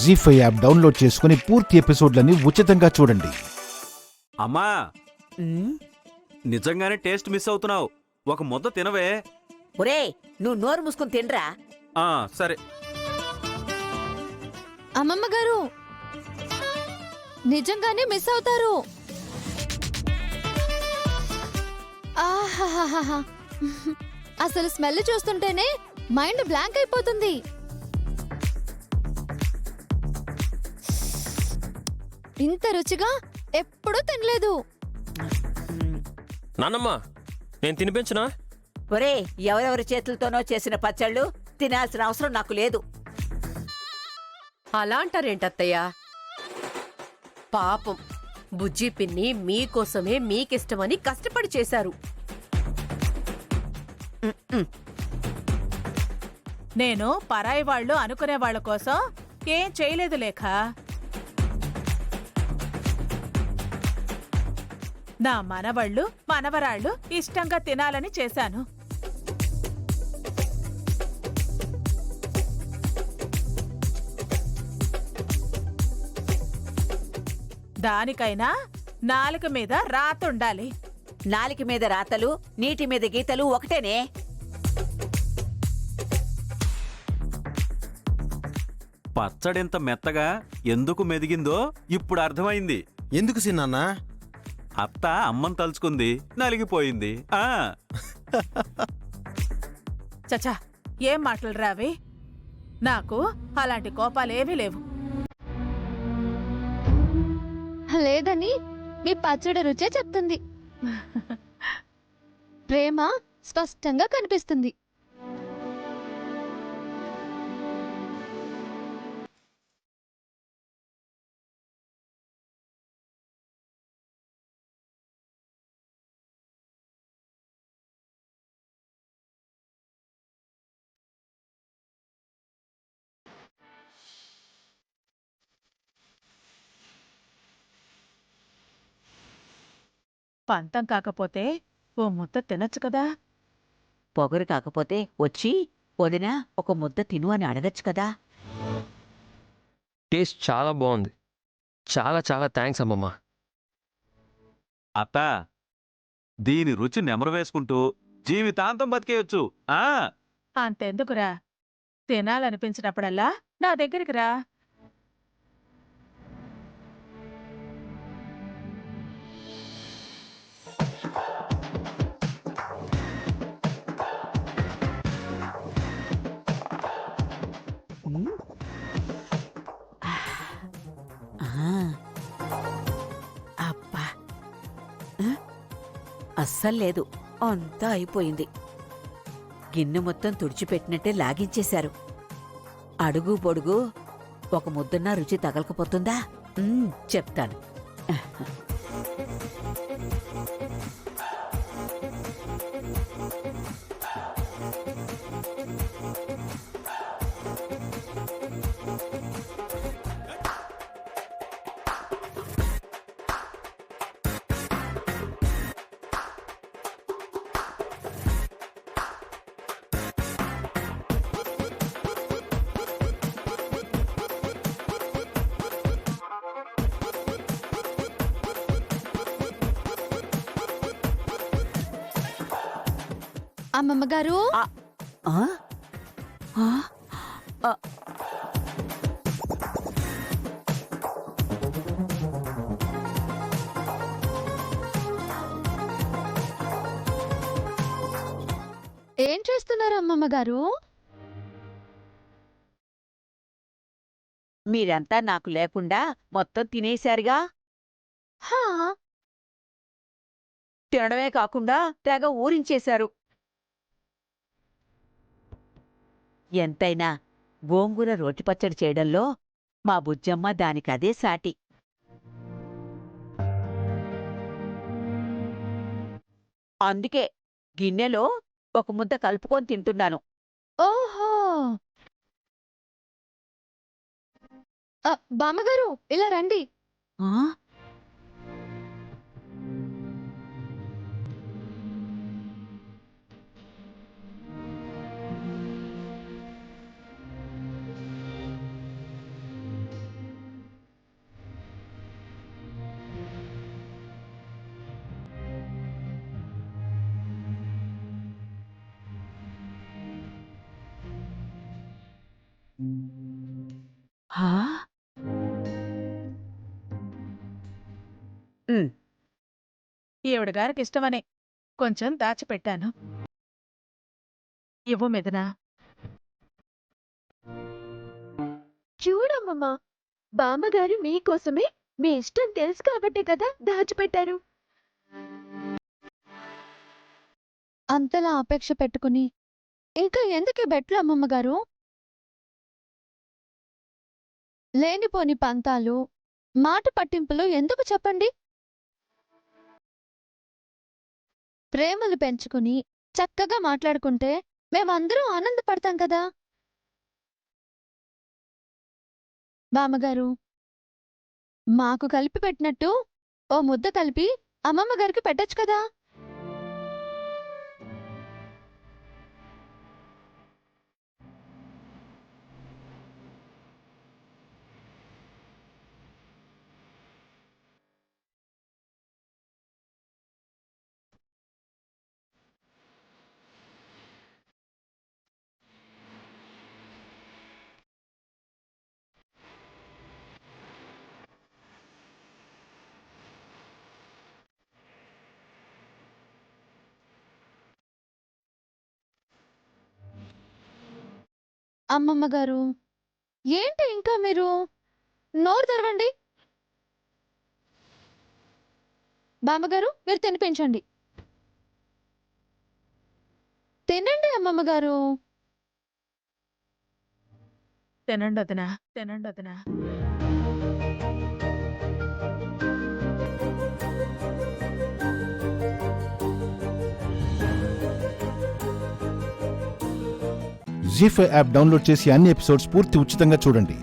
జీ5 app download చేసుకుని పూర్తి ఎపిసోడ్లని ఉచితంగా చూడండి. అమ్మా, నిజంగానే టేస్ట్ మిస్ అవుతున్నావు. ఒక ముద్ద తినవే. ఒరే, నువ్వు నోరు మూసుకుని తినరా. సరే. అమ్మమ్మ గారు నిజంగానే మిస్ అవుతారు. ఆహాహాహా. అసలు స్మెల్ చూస్తుంటేనే మైండ్ బ్లాంక్ అయిపోతుంది. ఇంత రుచిగా ఎప్పుడూ తినలేదు. నాన్నమ్మ, నేను తినిపించనా? ఒరే, ఎవరెవరి చేతులతోనో చేసిన పచ్చళ్ళు తినాల్సిన అవసరం నాకు లేదు. అలా అంటారేంటత్తయ్యా? పాపం బుజ్జి పిన్ని మీకోసమే మీకిష్టమని కష్టపడి చేశారు. నేను పరాయి వాళ్ళు అనుకునే వాళ్ళ కోసం ఏం చేయలేదు లేఖ. నా మనవళ్ళు మనవరాళ్ళు ఇష్టంగా తినాలని చేశాను. దానికైనా నాలుక మీద రాతుండాలి. నాలిక మీద రాతలు, నీటి మీద గీతలు ఒకటేనే. పచ్చడింత మెత్తగా ఎందుకు మెదిగిందో ఇప్పుడు అర్థమైంది. ఎందుకు సిన్నాన్నా? అత్త అమ్మని తలుచుకుంది, నలిగిపోయింది. చచా, ఏం మాటలు రావి? నాకు అలాంటి కోపాలేవీ లేవు. లేదని మీ పచ్చడి రుచే చెప్తుంది. ప్రేమ స్పష్టంగా కనిపిస్తుంది. పంతం కాకపోతే ఓ ముద్ద తినచ్చు కదా. పొగరు కాకపోతే వచ్చి వదినా ఒక ముద్ద తిను అని అడగచ్చు కదా. టేస్ట్ చాలా బాగుంది. చాలా చాలా థ్యాంక్స్ అమ్మమ్మ. అత్త, దీని రుచి నెమరు వేసుకుంటూ జీవితాంతం బతికేయొచ్చు. అంతెందుకురా, తినాలనిపించినప్పుడల్లా నా దగ్గరికి రా. అబ్బా, అస్సలు లేదు. అంతా అయిపోయింది. గిన్నె మొత్తం తుడిచిపెట్టినట్టే లాగించేశారు. అడుగు పొడుగు ఒక ముద్దన్నా రుచి తగలకపోతుందా? చెప్తాను. అమ్మమ్మ గారు, ఏం చేస్తున్నారు అమ్మమ్మ గారు? మీరంతా నాకు లేకుండా మొత్తం తినేశారుగా. హా, తినడమే కాకుండా తెగ ఊరించేశారు. ఎంతైనా గోంగూర రోటి పచ్చడి చేయడంలో మా బుజ్జమ్మ దానికదే సాటి. అందుకే గిన్నెలో ఒక ముద్ద కలుపుకొని తింటున్నాను. ఓహో. బామ్మగారు, ఇలా రండి. హా? ఉమ్, ఈవిడ గారికి ఇష్టమని కొంచెం దాచిపెట్టాను. ఇవ్వు మిథునా. చూడమ్మమ్మా, బామ్మగారు మీకోసమే మీ ఇష్టం తెలుసు కాబట్టే కదా దాచిపెట్టారు. అంతలా అపేక్ష పెట్టుకుని ఇంకా ఎందుకే బెట్లు అమ్మమ్మగారు? లేనిపోని పంతాలు, మాట పట్టింపులు ఎందుకు చెప్పండి? ప్రేమలు పెంచుకుని చక్కగా మాట్లాడుకుంటే మేమందరం ఆనందపడతాం కదా. బామ్మగారు, మాకు కలిపి పెట్టినట్టు ఓ ముద్ద కలిపి అమ్మమ్మగారికి పెట్టొచ్చు కదా. అమ్మమ్మగారు, ఏంటి ఇంకా మీరు? నోరు తెరవండి. బామ్మగారు, మీరు తినిపించండి. తినండి అమ్మమ్మగారు. తినండి వదినా, తినండి వదినా. జీ5 యాప్ డౌన్లోడ్ చేసి అన్ని ఎపిసోడ్స్ పూర్తి ఉచితంగా చూడండి.